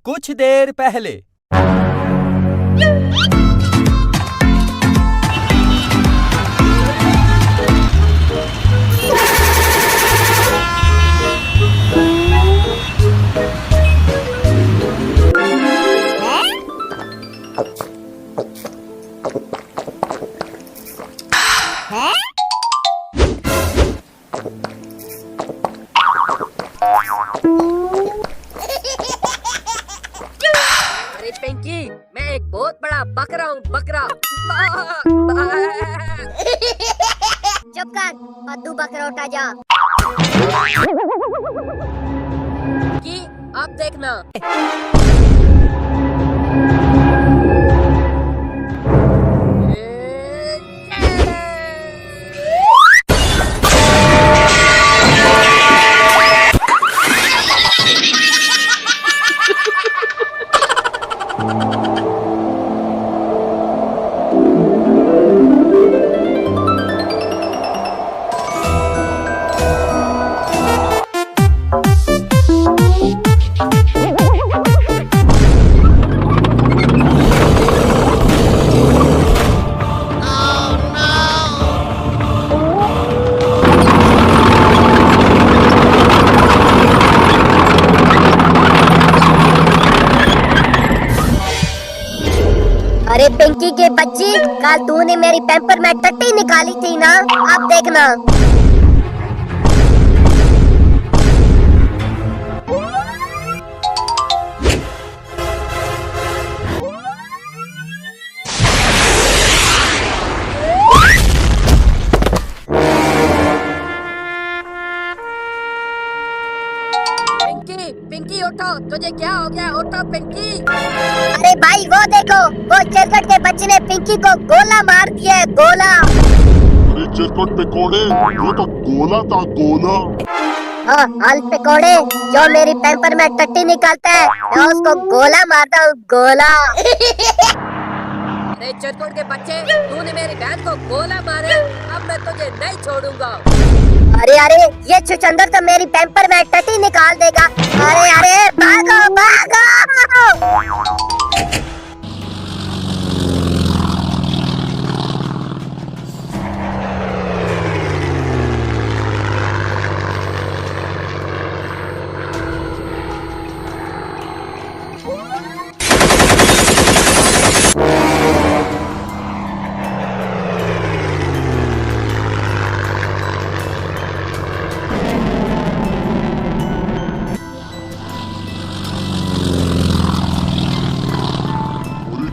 कुछ देर पहले। अरे पिंकी, मैं एक बहुत बड़ा बकरा हूँ, बकरा। चुप कर और तू बकरा उठा जा। कि अब देखना। अरे पिंकी के बच्ची, कल तूने मेरी पैम्पर में टट्टी निकाली थी ना, अब देखना। पिंकी, पिंकी उठो, तुझे क्या हो गया? उठो पिंकी। अरे भाई वो देखो, वो चिरकट के बच्चे ने पिंकी को गोला मार दिया है, गोला। अरे चिरकट पे कोड़े, ये तो गोला था, गोला। हाँ, हल पे कोड़े, जो मेरी पैम्पर में टट्टी निकालता है, मैं उसको गोला मारता हूँ, गोला। अरे चिरकुट के बच्चे, तूने मेरी बहन को गोला मारा, अब मैं तुझे नहीं छोड़ूंगा। अरे अरे, ये छुचंदर तो मेरी पैम्पर में टट्टी निकाल देगा। अरे अरे, भागो भागो।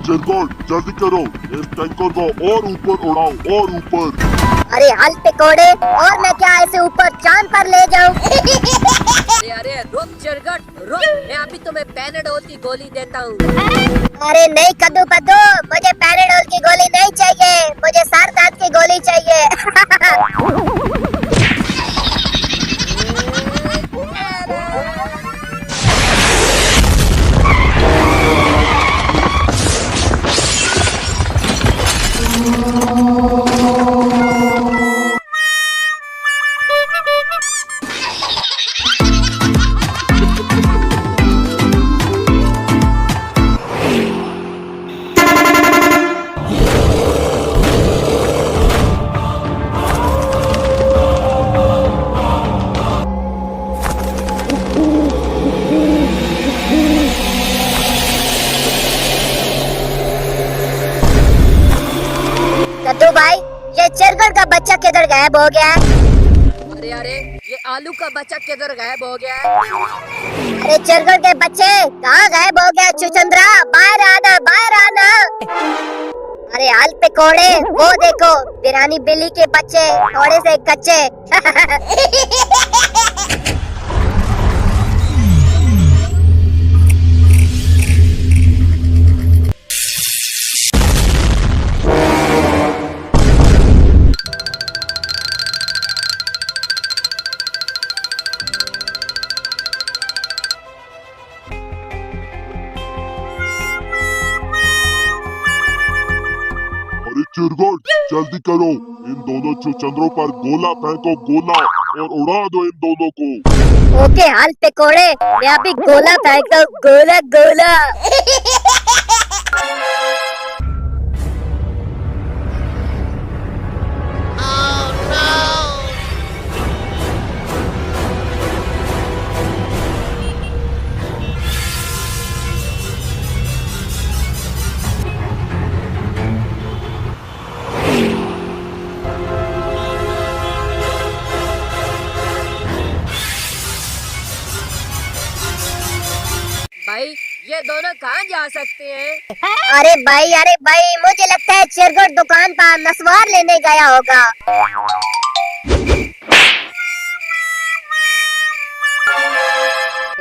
चिरकट जल्दी करो, इस टैंकर को और ऊपर उड़ाओ, और ऊपर। अरे हल पे कोड़े, और मैं क्या ऐसे ऊपर चांद पर ले जाऊं? अरे अरे रुक चिरकुट, रुक, मैं अभी तुम्हें पैनाडोल की गोली देता हूँ। अरे नहीं कद्दू पद्दू, मुझे पैराडोल की गोली नहीं चाहिए, मुझे सर दर्द की गोली चाहिए। कद्दू भाई, ये चिरकुट का बच्चा किधर गायब हो गया है? अरे अरे, ये आलू का बच्चा किधर गायब हो गया है? अरे चिरकुट के बच्चे कहाँ गायब हो गया? छुचंद्रा, बाहर आना, बाहर आना। अरे हाल पे कोड़े, वो देखो, बिरानी बिल्ली के बच्चे थोड़े से कच्चे। चिरकुट जल्दी करो, इन दोनों छुचंदरों पर गोला फेंको, गोला, और उड़ा दो इन दोनों को। ओके हाल पे कोड़े, मैं अभी गोला फेंकता हूँ, गोला गोला। भाई ये दोनों कहाँ जा सकते हैं? अरे भाई मुझे लगता है चिरगुट दुकान पर नस्वार लेने गया होगा।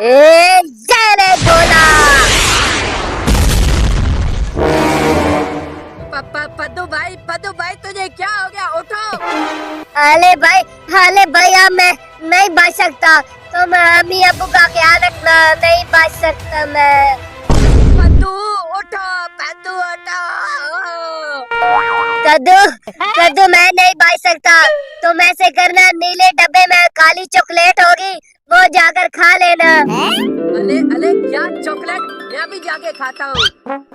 ये ले गोला। पद्दू भाई तुझे क्या हो गया? उठो। अले भाई अब मैं नहीं बच सकता, तो मैं अम्मी अबू का ख्याल रखना, नहीं बच सकता मैं। पद्दू उठो, पद्दू उठो। कद्दू मैं नहीं बच सकता, तुम ऐसे करना, नीले डब्बे में काली चॉकलेट होगी, वो जाकर खा लेना। अले अले क्या चॉकलेट? मैं भी जाके खाता हूँ।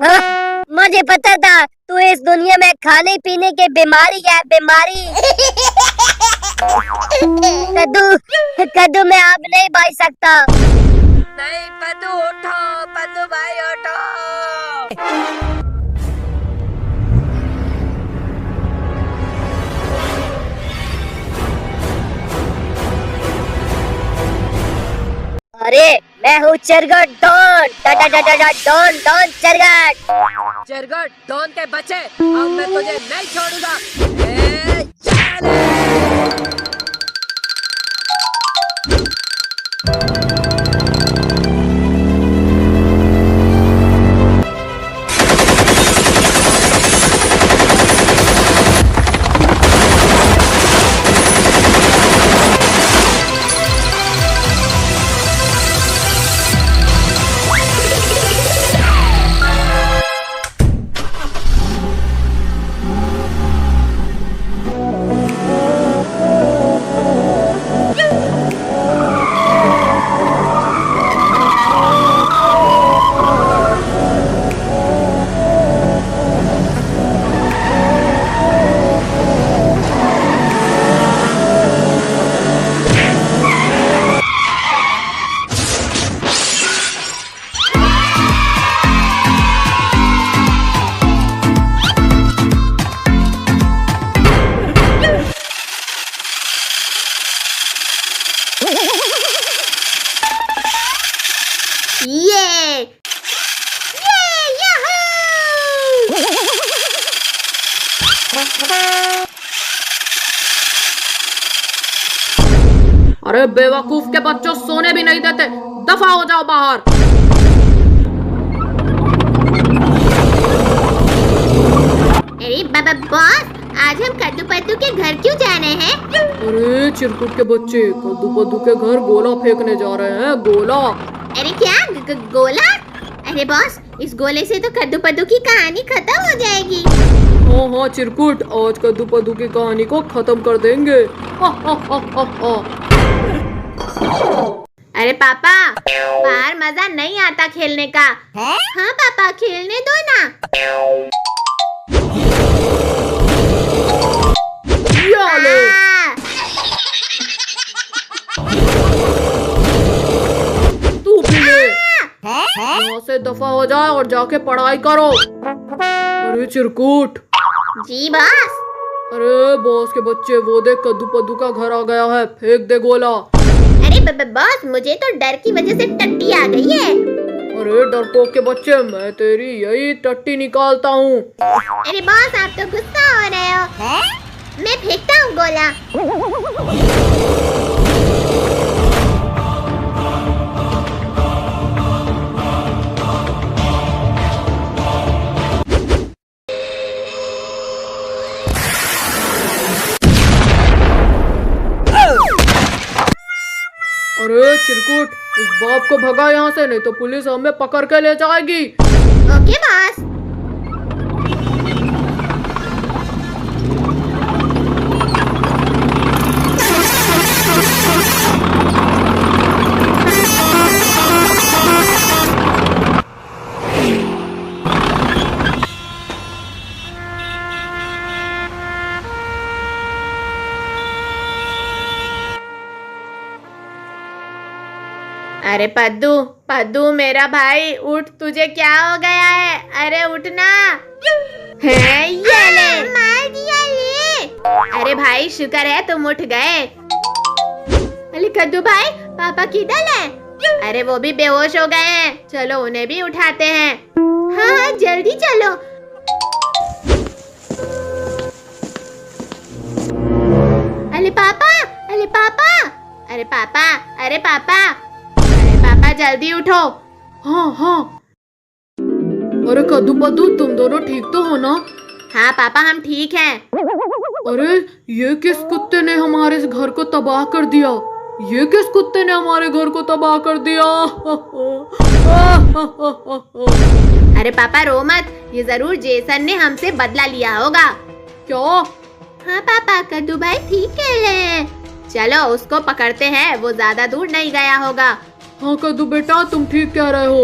हाँ, मुझे पता था तू इस दुनिया में खाने पीने के बीमारी है, बीमारी। कद्दू मैं अब नहीं बच सकता। नहीं पद्दू उठो, पद्दू भाई उठो। अरे मैं हूँ चरगट डॉन, डॉन डॉन चरगट। चरगट डॉन के बच्चे, अब मैं तुझे नहीं छोड़ूंगा। चले। अरे बेवकूफ के बच्चों, सोने भी नहीं देते, दफा हो जाओ बाहर। अरे बाबा बॉस, आज हम कद्दू पद्दू के घर क्यों जाने हैं? अरे चिरकुट के बच्चे, कद्दू पद्दू के घर गोला फेंकने जा रहे हैं, गोला। अरे क्या गोला? अरे बॉस, इस गोले से तो कद्दू पद्दू की कहानी खत्म हो जाएगी। हाँ हाँ चिरकुट, आज कद्दू पद्दू की कहानी को खत्म कर देंगे। हा, हा, हा, हा, हा। अरे पापा, बाहर मजा नहीं आता खेलने का। हाँ पापा, खेलने दो ना। तू भी ले। यहाँ से दफा हो जाए और जाके पढ़ाई करो। अरे चिरकुट। जी बॉस। अरे बॉस के बच्चे, वो देख कद्दू पद्दू का घर आ गया है, फेंक दे गोला। अरे बॉस, मुझे तो डर की वजह से टट्टी आ गई है। अरे डरपोक के बच्चे, मैं तेरी यही टट्टी निकालता हूँ। अरे बॉस, आप तो गुस्सा हो रहे हो। मैं फेंकता हूँ गोला। अरे चिरकुट, इस बाप को भगा यहाँ से, नहीं तो पुलिस हमें पकड़ के ले जाएगी। Okay boss. अरे पद्दू पद्दू मेरा भाई उठ, तुझे क्या हो गया है? अरे उठना। है ये ले, मार दिया ले। अरे भाई शुक्र है तुम उठ गए। अरे कद्दू भाई पापा किधर है? अरे वो भी बेहोश हो गए हैं, चलो उन्हें भी उठाते हैं। हाँ हाँ जल्दी चलो। अरे पापा, अरे पापा, अरे पापा, अरे पापा, अरे पापा जल्दी उठो। हाँ हाँ। अरे कद्दू पद्दू तुम दोनों ठीक तो हो ना? हाँ पापा हम ठीक हैं। अरे ये किस कुत्ते ने हमारे इस घर को तबाह कर दिया? ये किस कुत्ते ने हमारे घर को तबाह कर दिया? अरे पापा रो मत, ये जरूर जेसन ने हमसे बदला लिया होगा। क्या? हाँ पापा कद्दू भाई ठीक कह रहे हैं, चलो उसको पकड़ते हैं, वो ज्यादा दूर नहीं गया होगा। हाँ कद्दू बेटा तुम ठीक कह रहे हो।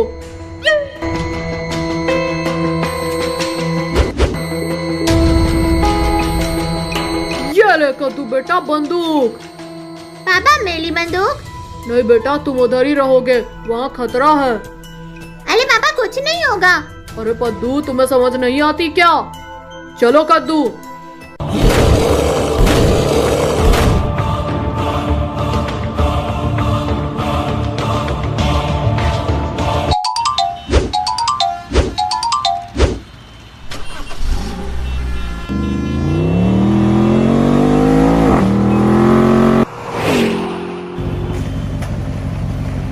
ये ले कद्दू बेटा बंदूक। पापा मेरी बंदूक? नहीं बेटा तुम उधर ही रहोगे, वहाँ खतरा है। अरे पापा कुछ नहीं होगा। अरे पद्दू तुम्हें समझ नहीं आती क्या? चलो कद्दू।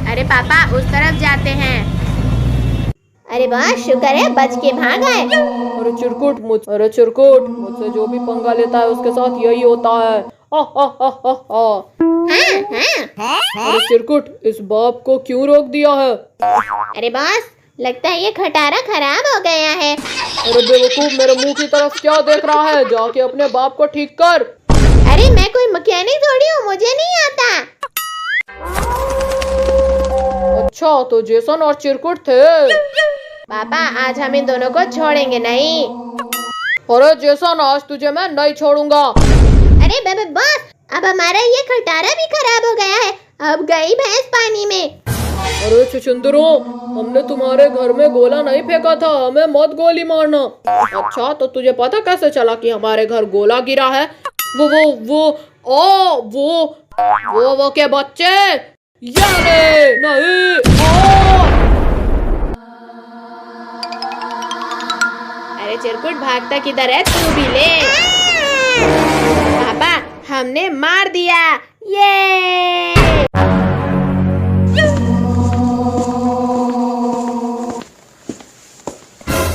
अरे पापा उस तरफ जाते हैं। अरे वाह शुक्र है बच के भाग आए। अरे चिरकुट मुझसे जो भी पंगा लेता है उसके साथ यही होता है। अरे चिरकुट इस बाप को क्यों रोक दिया है? अरे बॉस लगता है ये खटारा खराब हो गया है। अरे बेवकूफ मेरे मुंह की तरफ क्या देख रहा है? जाके अपने बाप को ठीक कर। अरे मैं कोई मैकेनिक थोड़ी हूँ, मुझे नहीं आता। अच्छा तो जेसन और चिरकुट थे। पापा आज हम इन दोनों को छोड़ेंगे नहीं। अरे जेसन आज तुझे मैं नहीं छोड़ूंगा। अरे बेबे बॉस अब हमारा ये खटारा भी खराब हो गया है, अब गई भैंस पानी में। अरे छुछुंदरो हमने तुम्हारे घर में गोला नहीं फेंका था, हमें मत गोली मारना। अच्छा तो तुझे पता कैसे चला कि हमारे घर गोला गिरा है? वो के बच्चे ये नहीं। अरे चिरकुट भागता किधर है, तू भी ले। पापा हमने मार दिया, ये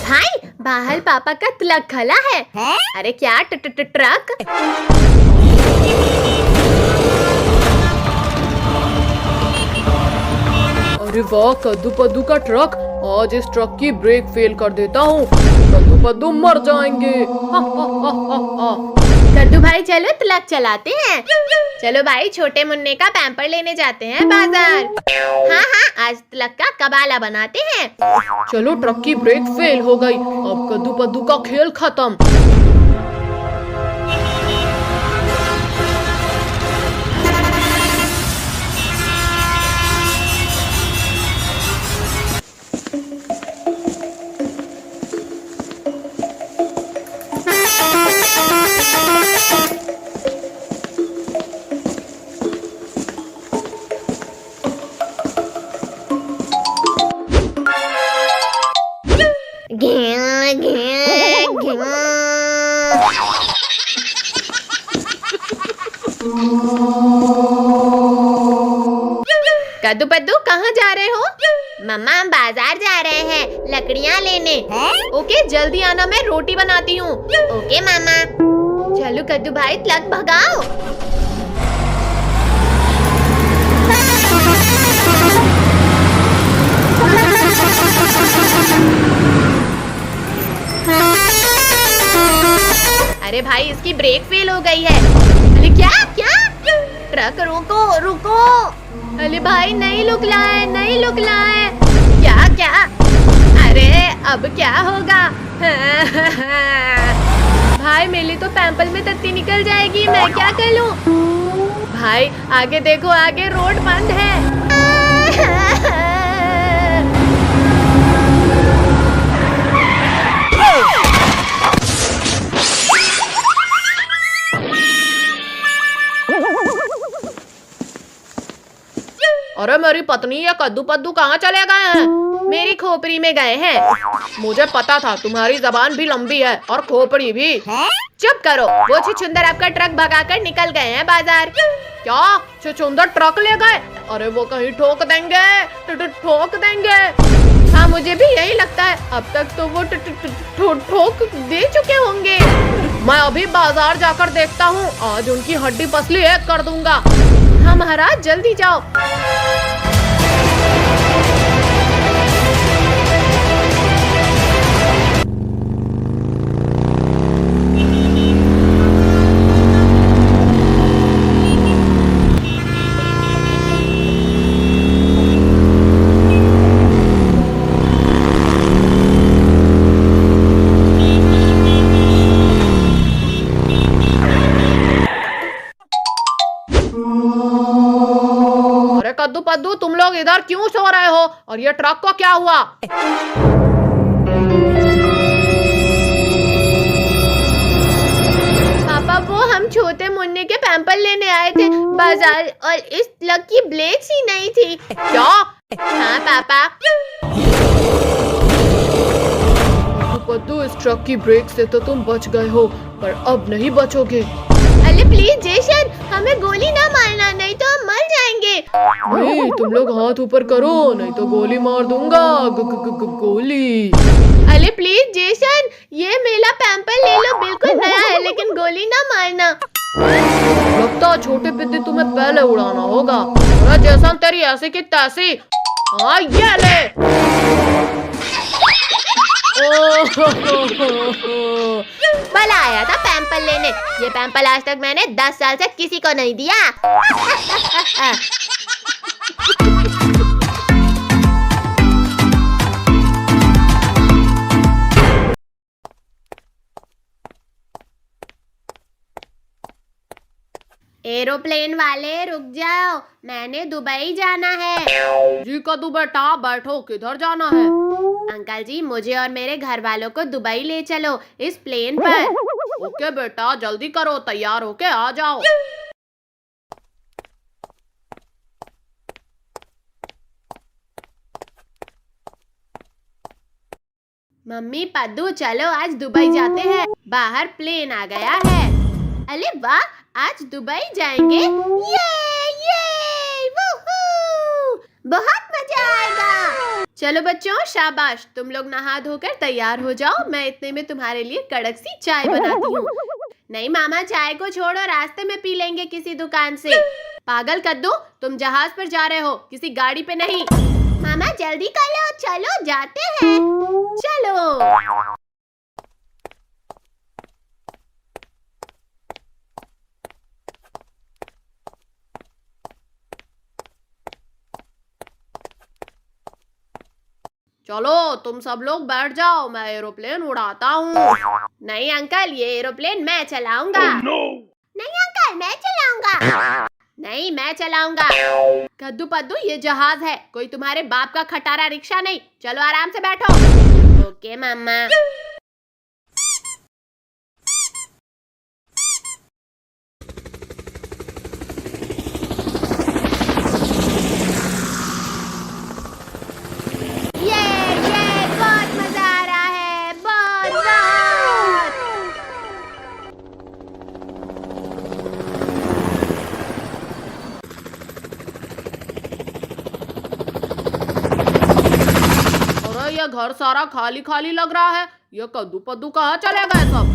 भाई बाहर पापा का तिलक खला है। अरे क्या ट्रक? अरे वाह कद्दू पद्दू का ट्रक, आज इस ट्रक की ब्रेक फेल कर देता हूँ, कद्दू पद्दू मर जाएंगे। कद्दू भाई चलो तिलक चलाते हैं। चलो भाई छोटे मुन्ने का पैम्पर लेने जाते हैं बाजार। हाँ हाँ आज तिलक का कबाला बनाते हैं। चलो ट्रक की ब्रेक फेल हो गई, अब कद्दू पद्दू का खेल खत्म। कद्दू पद्दू कहाँ जा रहे हो? मम्मा हम बाजार जा रहे हैं लकड़ियाँ लेने। ओके जल्दी आना, मैं रोटी बनाती हूँ। ओके मामा। चलो कद्दू भाई तिलक भगाओ। अरे भाई इसकी ब्रेक फेल हो गई है। अरे क्या क्या? ट्रक रुको रुको। अरे भाई नहीं रुक रहा है, नहीं रुक रहा है। क्या क्या? अरे अब क्या होगा? भाई मेरी तो पैम्पल में तत्ती निकल जाएगी, मैं क्या कर लूं? भाई आगे देखो, आगे रोड बंद है। मेरी पत्नी या कद्दू पद्दू कहाँ चले गए हैं? मेरी खोपड़ी में गए हैं। मुझे पता था, तुम्हारी जबान भी लंबी है और खोपड़ी भी। चुप करो, वो छुछुंदर आपका ट्रक भगाकर निकल गए हैं बाजार। क्या छुछुंदर ट्रक ले गए? अरे वो कहीं ठोक देंगे, ठोक देंगे। हाँ, मुझे भी यही लगता है। अब तक तो वो ठोक दे चुके होंगे। मैं अभी बाजार जाकर देखता हूँ, आज उनकी हड्डी पसली एक कर दूंगा। हाँ महाराज, जल्दी जाओ। अरे कद्दू पद्दू, तुम लोग इधर क्यों सो रहे हो? और ये ट्रक को क्या हुआ? पापा, वो हम छोटे मुन्ने के पैम्पर लेने आए थे बाजार, और इस ट्रक की ब्रेक्स ही नहीं थी। क्या? हाँ पापा। पद्दू, इस ट्रक की ब्रेक से तो तुम बच गए हो, पर अब नहीं बचोगे। अरे प्लीज जेसन, हमें गोली ना मारना, नहीं तो हम मर जाएंगे। नहीं, तुम लोग हाथ ऊपर करो, नहीं तो गोली मार दूंगा। गोली। अरे प्लीज जेसन, ये मेरा पैम्पर ले लो, बिल्कुल नया है, लेकिन गोली ना मारना। लगता है छोटे पिद्दी तुम्हें पहले उड़ाना होगा। अरे जैसन तेरी ऐसी की तैसी। हाँ, ये ले। भला आया था पैम्पर लेने। ये पैम्पर आज तक मैंने 10 साल से किसी को नहीं दिया। एरोप्लेन वाले रुक जाओ, मैंने दुबई जाना है। जी कद्दू बेटा, बैठो। किधर जाना है? अंकल जी, मुझे और मेरे घर वालों को दुबई ले चलो इस प्लेन पर। ओके बेटा, जल्दी करो, तैयार होके आ जाओ। मम्मी पद्दू, चलो आज दुबई जाते हैं, बाहर प्लेन आ गया है। अरे वाह, आज दुबई जाएंगे। ये वूहू! बहुत मजा आएगा। चलो बच्चों, शाबाश, तुम लोग नहा धोकर तैयार हो जाओ। मैं इतने में तुम्हारे लिए कड़क सी चाय बनाती हूँ। नहीं मामा, चाय को छोड़ो, रास्ते में पी लेंगे किसी दुकान से। पागल कद्दू, तुम जहाज पर जा रहे हो, किसी गाड़ी पे नहीं। मामा जल्दी कर लो, चलो जाते हैं। चलो। चलो तुम सब लोग बैठ जाओ, मैं एरोप्लेन उड़ाता हूँ। नहीं अंकल, ये एरोप्लेन मैं चलाऊंगा। नहीं अंकल, मैं चलाऊंगा। नहीं, मैं चलाऊंगा। कद्दू पद्दू, ये जहाज है, कोई तुम्हारे बाप का खटारा रिक्शा नहीं। चलो आराम से बैठो। ओके मामा। बहुत मजा आ रहा है, बहुत। अरे ये घर सारा खाली खाली लग रहा है। ये कद्दू पद्दू कहाँ चले गए सब?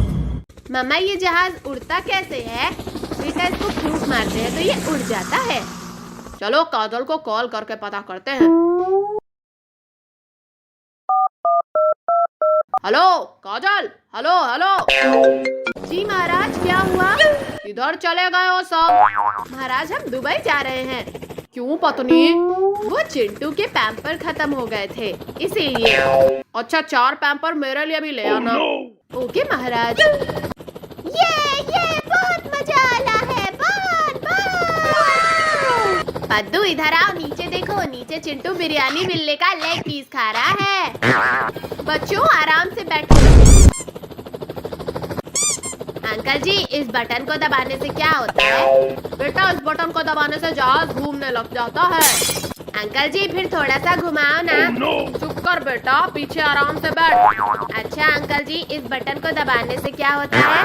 मामा, ये जहाज उड़ता कैसे है? बेटा, इसको फूंक मारते हैं तो ये उड़ जाता है। चलो काजल को कॉल करके पता करते हैं। हेलो काजल, हेलो हेलो। जी महाराज, क्या हुआ? इधर चले गए हो सब? महाराज, हम दुबई जा रहे हैं। क्यों पत्नी? वो चिंटू के पैम्पर खत्म हो गए थे, इसीलिए। अच्छा, 4 पैम्पर मेरे लिए भी ले आना। ओके महाराज। ये बहुत मजा आ रहा है, बहुत। पद्दू इधर आओ, नीचे देखो, नीचे चिंटू बिरयानी मिलने का लेग पीस खा रहा है। बच्चों आराम से बैठो। अंकल जी, इस बटन को दबाने से क्या होता है? बेटा, इस बटन को दबाने से जहाज घूमने लग जाता है। अंकल जी फिर थोड़ा सा घुमाओ ना। चुप कर बेटा, पीछे आराम से बैठ। अच्छा अंकल जी, इस बटन को दबाने से क्या होता है?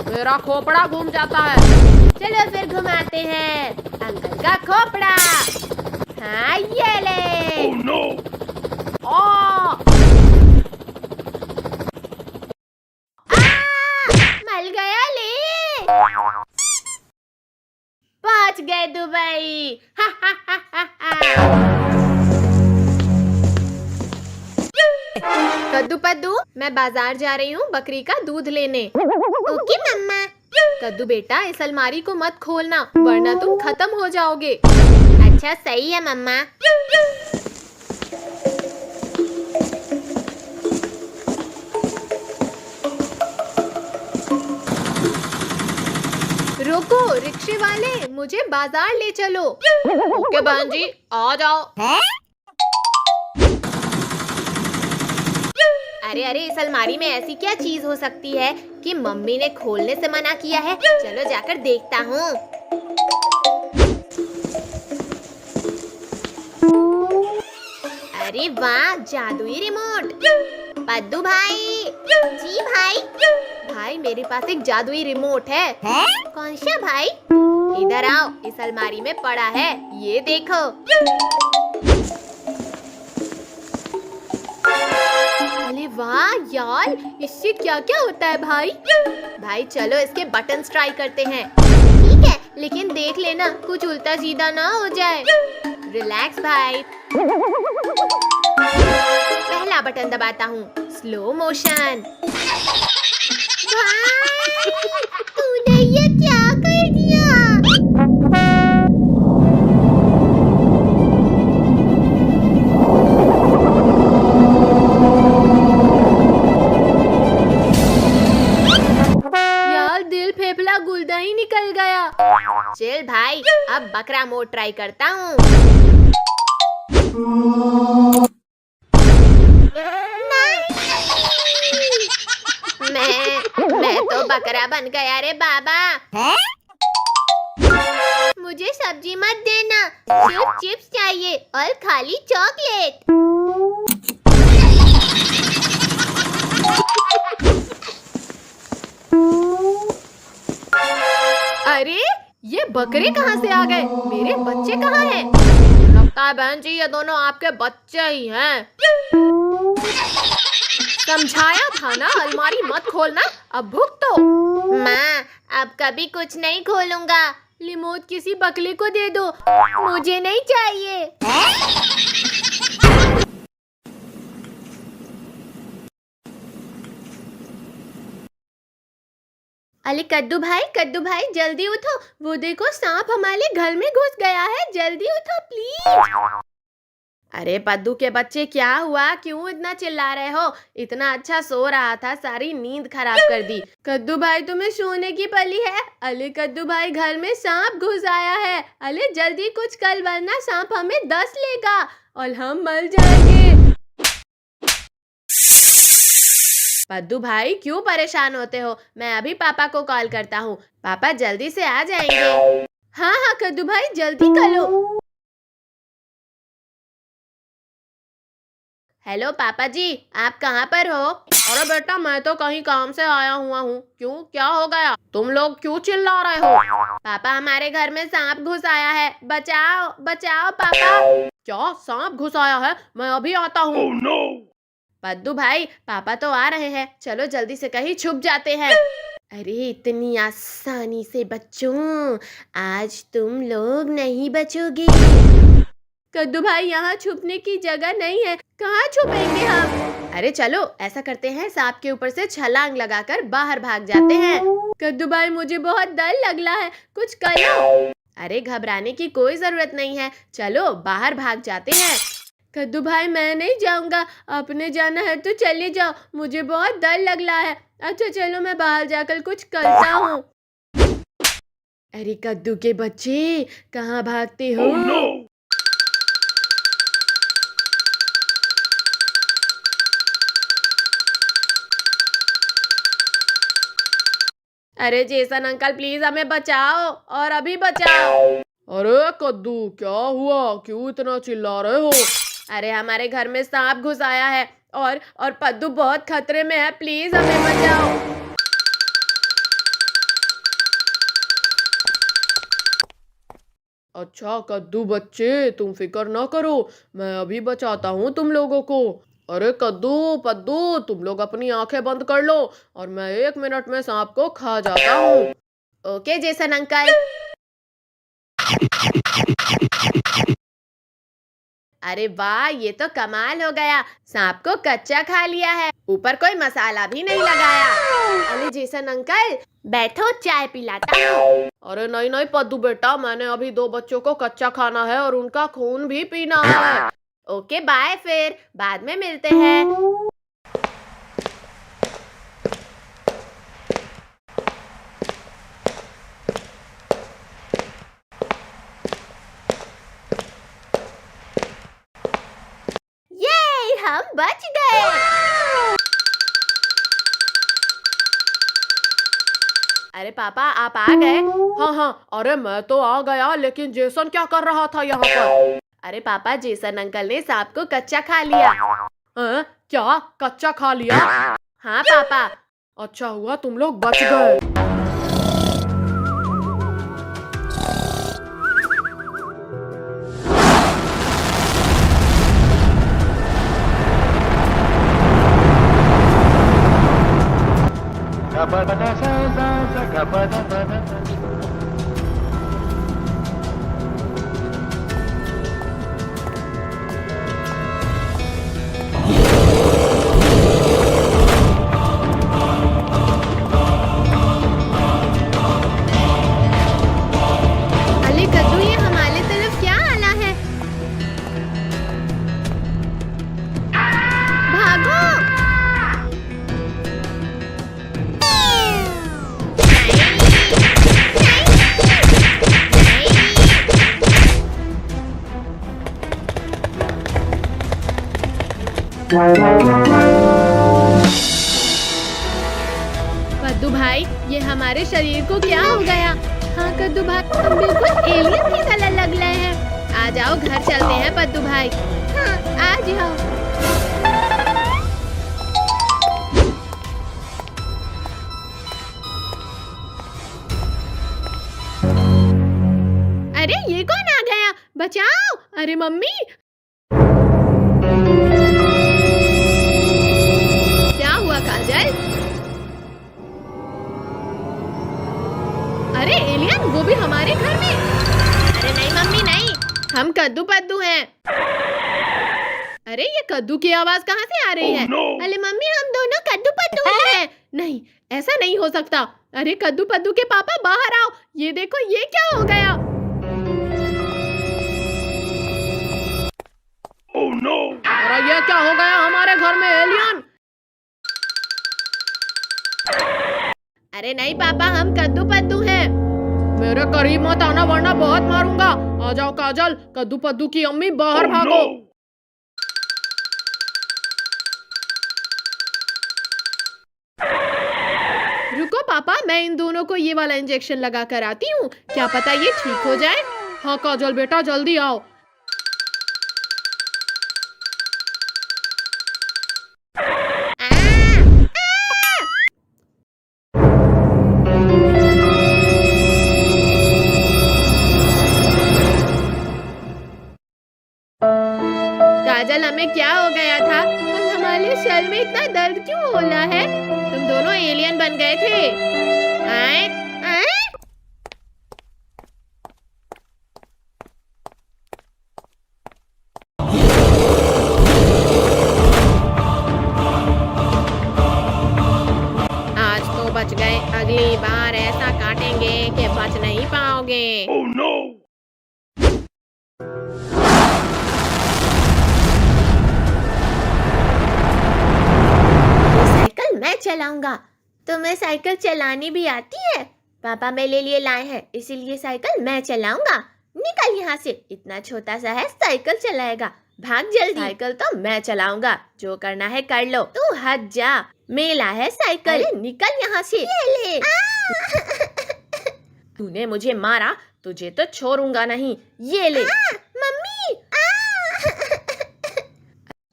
मेरा खोपड़ा घूम जाता है। चलो फिर घुमाते हैं अंकल का खोपड़ा। हाँ ये ले। आ, मल गया ले। पहुंच गए दुबई। हा हा हा हा हा। कद्दू पद्दू, मैं बाजार जा रही हूँ बकरी का दूध लेने। ओके मम्मा। कद्दू बेटा, इस अलमारी को मत खोलना वरना तुम खत्म हो जाओगे। अच्छा सही है मम्मा। रुको रिक्शे वाले, मुझे बाजार ले चलो। ओके बहन जी, आ जाओ। अरे अरे, इस अलमारी में ऐसी क्या चीज हो सकती है कि मम्मी ने खोलने से मना किया है? चलो जाकर देखता हूँ। अरे वाह, जादुई रिमोट। पद्दू भाई। जी भाई। भाई मेरे पास एक जादुई रिमोट है। कौन सा भाई? इधर आओ, इस अलमारी में पड़ा है, ये देखो। अरे वाह यार, इससे क्या क्या होता है भाई? भाई चलो इसके बटन्स ट्राई करते हैं। ठीक है, लेकिन देख लेना कुछ उल्टा सीधा ना हो जाए। रिलैक्स भाई। पहला बटन दबाता हूँ, स्लो मोशन। भाई, तूने ये क्या कर दिया? यार दिल फेफड़ा गुर्दा ही निकल गया। चल भाई, अब बकरा मोड ट्राई करता हूँ। मैं तो बकरा बन गया रे बाबा। मुझे सब्जी मत देना, सिर्फ चिप्स चाहिए और खाली चॉकलेट। अरे ये बकरे कहाँ से आ गए? मेरे बच्चे कहाँ हैं? लगता है बहन जी ये दोनों आपके बच्चे ही हैं। समझाया था ना अलमारी मत खोलना, अब भुगतो। माँ, अब कभी कुछ नहीं खोलूंगा। रिमोट किसी बकले को दे दो, मुझे नहीं चाहिए। अरे कद्दू भाई जल्दी उठो, वो देखो सांप हमारे घर में घुस गया है, जल्दी उठो प्लीज। अरे पद्दू के बच्चे, क्या हुआ? क्यों इतना चिल्ला रहे हो? इतना अच्छा सो रहा था, सारी नींद खराब कर दी। कद्दू भाई तुम्हें सोने की पली है? अरे कद्दू भाई, घर में सांप घुस आया है। अरे जल्दी कुछ कर वरना सांप हमें डस लेगा और हम मर जाएंगे। पद्दू भाई क्यों परेशान होते हो? मैं अभी पापा को कॉल करता हूँ, पापा जल्दी से आ जाएंगे। हाँ हाँ कद्दू भाई, जल्दी करो। हेलो पापा जी, आप कहाँ पर हो? अरे बेटा, मैं तो कहीं काम से आया हुआ हूँ। क्यों, क्या हो गया? तुम लोग क्यों चिल्ला रहे हो? पापा, हमारे घर में सांप घुस आया है, बचाओ बचाओ पापा। क्या सांप घुस आया है? मैं अभी आता हूँ। Oh no! पद्दू भाई, पापा तो आ रहे हैं, चलो जल्दी से कहीं छुप जाते हैं। अरे इतनी आसानी से बच्चों, आज तुम लोग नहीं बचोगे। कद्दू भाई, यहाँ छुपने की जगह नहीं है, कहाँ छुपेंगे हम? अरे चलो ऐसा करते हैं, सांप के ऊपर से छलांग लगाकर बाहर भाग जाते हैं। कद्दू भाई, मुझे बहुत डर लग रहा है, कुछ करो। अरे घबराने की कोई जरूरत नहीं है, चलो बाहर भाग जाते हैं। कद्दू भाई, मैं नहीं जाऊंगा, आपने जाना है तो चले जाओ, मुझे बहुत डर लग रहा है। अच्छा चलो, मैं बाहर जाकर कुछ करता हूँ। अरे कद्दू के बच्चे, कहाँ भागते हो? Oh no! अरे जेसन अंकल, प्लीज हमें बचाओ और अभी बचाओ। अरे कद्दू, क्या हुआ? क्यों इतना चिल्ला रहे हो? अरे हमारे घर में सांप घुस आया है और पद्दू बहुत खतरे में है, प्लीज हमें बचाओ। अच्छा कद्दू बच्चे, तुम फिक्र ना करो, मैं अभी बचाता हूँ तुम लोगों को। अरे कद्दू पद्दू, तुम लोग अपनी आंखें बंद कर लो और मैं 1 मिनट में सांप को खा जाता हूँ। Okay Jason uncle. अरे वाह, ये तो कमाल हो गया, सांप को कच्चा खा लिया है, ऊपर कोई मसाला भी नहीं लगाया। अरे जेसन अंकल बैठो, चाय पिलाता हूँ। अरे नहीं नहीं पद्दू बेटा, मैंने अभी 2 बच्चों को कच्चा खाना है और उनका खून भी पीना है। ओके बाय, फिर बाद में मिलते हैं। ये हम बच गए। अरे पापा आप आ गए? हाँ हाँ, अरे मैं तो आ गया, लेकिन जेसन क्या कर रहा था यहाँ पर? अरे पापा, जेसन अंकल ने सांप को कच्चा खा लिया। क्या कच्चा खा लिया? हाँ पापा। अच्छा हुआ तुम लोग बच गए। अरे कद्दू, ये हमारे तरफ क्या आना है? भागो। कद्दू भाई, ये हमारे शरीर को क्या हो गया? हाँ कद्दू भाई, हम बिल्कुल एलियन की तरह लग रहे हैं। आ जाओ, घर चलते हैं कद्दू भाई। हाँ आ जाओ। अरे ये कौन आ गया? बचाओ। अरे मम्मी, क्या हुआ काजल? अरे एलियन, वो भी हमारे घर में? अरे नहीं मम्मी नहीं, हम कद्दू पद्दू हैं। अरे ये कद्दू की आवाज कहाँ से आ रही है? अरे मम्मी, हम दोनों कद्दू पद्दू हैं। नहीं, ऐसा नहीं हो सकता। अरे कद्दू पद्दू के पापा, बाहर आओ। ये देखो, ये क्या हो गया? अरे ये क्या हो गया हमारे घर में? एलियन? अरे नहीं पापा, हम कद्दू पद्दू हैं। मेरे करीब मत आना वरना बहुत मारूंगा। आ जाओ काजल, कद्दू पद्दू की अम्मी बाहर भागो। रुको पापा, मैं इन दोनों को ये वाला इंजेक्शन लगा कर आती हूँ, क्या पता ये ठीक हो जाए। हाँ काजल बेटा, जल्दी आओ। काजल, हमें क्या हो गया था और हमारे सर में इतना दर्द क्यों हो रहा है? तुम दोनों एलियन बन गए थे। आए? आए? आज तो बच गए, अगली बार ऐसा काटेंगे कि बच नहीं पाओगे। मैं चलाऊंगा। तुम्हें साइकिल चलानी भी आती है? पापा मेरे लिए लाए हैं, इसीलिए साइकिल मैं चलाऊंगा। निकल यहाँ से, इतना छोटा सा है, साइकिल चलाएगा। भाग जल्दी। साइकिल तो मैं चलाऊंगा, जो करना है कर लो। तू हट जा, मेला है साइकिल। निकल यहाँ से। ये ले। तूने मुझे मारा तुझे तो छोड़ूंगा नहीं। ये ले। मम्मी।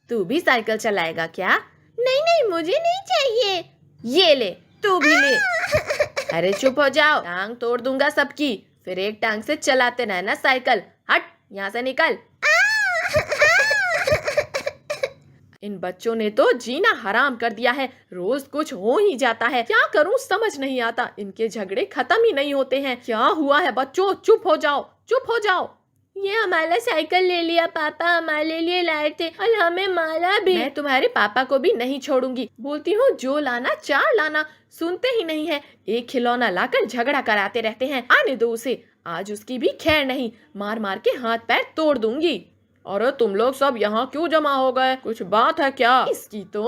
तू भी साइकिल चलाएगा क्या? नहीं नहीं, मुझे नहीं चाहिए। ये ले, तू भी ले। अरे चुप हो जाओ, टांग तोड़ दूंगा सबकी। फिर एक टांग से चलाते रहना साइकिल। हट, यहाँ से निकल। इन बच्चों ने तो जीना हराम कर दिया है। रोज कुछ हो ही जाता है। क्या करूं समझ नहीं आता। इनके झगड़े खत्म ही नहीं होते हैं। क्या हुआ है बच्चों? चुप हो जाओ, चुप हो जाओ। ये हमारा साइकिल ले लिया पापा, हमारे लिए लाए थे और हमें मारा भी। मैं तुम्हारे पापा को भी नहीं छोड़ूंगी। बोलती हूँ जो लाना चार लाना, सुनते ही नहीं है। एक खिलौना लाकर झगड़ा कराते रहते हैं। आने दो उसे, आज उसकी भी खैर नहीं। मार मार के हाथ पैर तोड़ दूंगी। अरे तुम लोग सब यहाँ क्यों जमा हो गए? कुछ बात है क्या? इसकी तो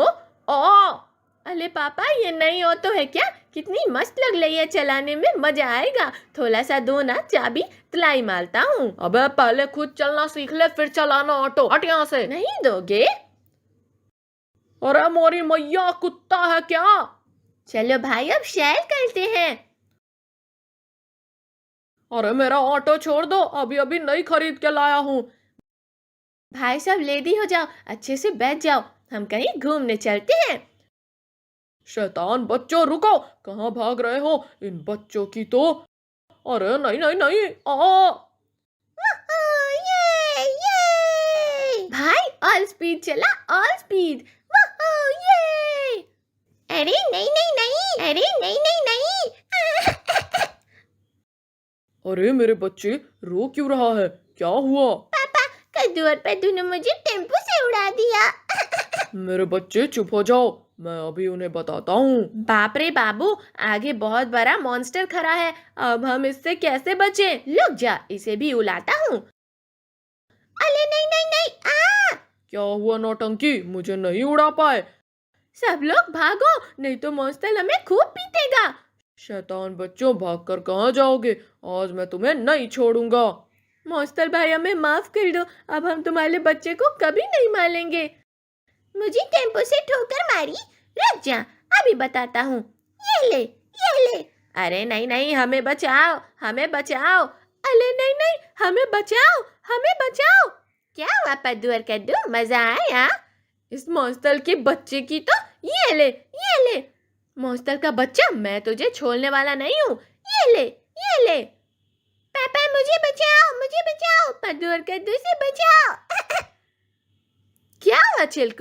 अरे पापा, ये नई ऑटो है क्या? कितनी मस्त लग रही है, चलाने में मजा आएगा। थोड़ा सा दो ना चाबी, तलाई मारता हूँ। अबे पहले खुद चलना सीख ले, फिर चलाना ऑटो। हट यहाँ से। नहीं दोगे? अरे मोरी मैया, कुत्ता है क्या? चलो भाई, अब शेयर करते हैं। अरे मेरा ऑटो छोड़ दो, अभी अभी नई खरीद के लाया हूँ। भाई साहब लेडी हो जाओ, अच्छे से बैठ जाओ, हम कहीं घूमने चलते हैं। शैतान बच्चों रुको, कहाँ भाग रहे हो? इन बच्चों की तो। अरे नहीं नहीं नहीं, ये भाई ऑल स्पीड चला, ऑल स्पीड। ये अरे नहीं नहीं नहीं, अरे नहीं नहीं नहीं। अरे मेरे बच्चे, रो क्यों रहा है? क्या हुआ? पापा, कद्दू और पद्दू ने मुझे टेम्पो से उड़ा दिया। मेरे बच्चे चुप हो जाओ, मैं अभी उन्हें बताता हूँ। बाप रे बाबू, आगे बहुत बड़ा मॉन्स्टर खड़ा है। अब हम इससे कैसे बचे? रुक जा, इसे भी उड़ाता हूँ। अरे नहीं नहीं नहीं, क्या हुआ नौटंकी? मुझे नहीं उड़ा पाए? सब लोग भागो, नहीं तो मॉन्स्टर हमें खूब पीटेगा। शैतान बच्चों, भागकर कहाँ जाओगे? आज मैं तुम्हें नहीं छोड़ूंगा। मॉन्स्टर भाई, हमें माफ कर दो, अब हम तुम्हारे बच्चे को कभी नहीं मारेंगे। मुझे टेम्पो से ठोकर मारी। रुक जा, अभी बताता हूँ। ये ले, ये ले। अरे नहीं नहीं, हमें बचाओ, हमें बचाओ। अरे नहीं नहीं, हमें बचाओ, हमें बचाओ। क्या हुआ पद्दू और कद्दू, मजा आया? इस मॉन्स्टर के बच्चे की तो। ये ले, ये ले। मॉन्स्टर का बच्चा, मैं तुझे छोड़ने वाला नहीं हूँ। ये ले, ये ले। पापा मुझे बचाओ, मुझे बचाओ, पद्दू और कद्दू से बचाओ। क्या हुआ चिलकू?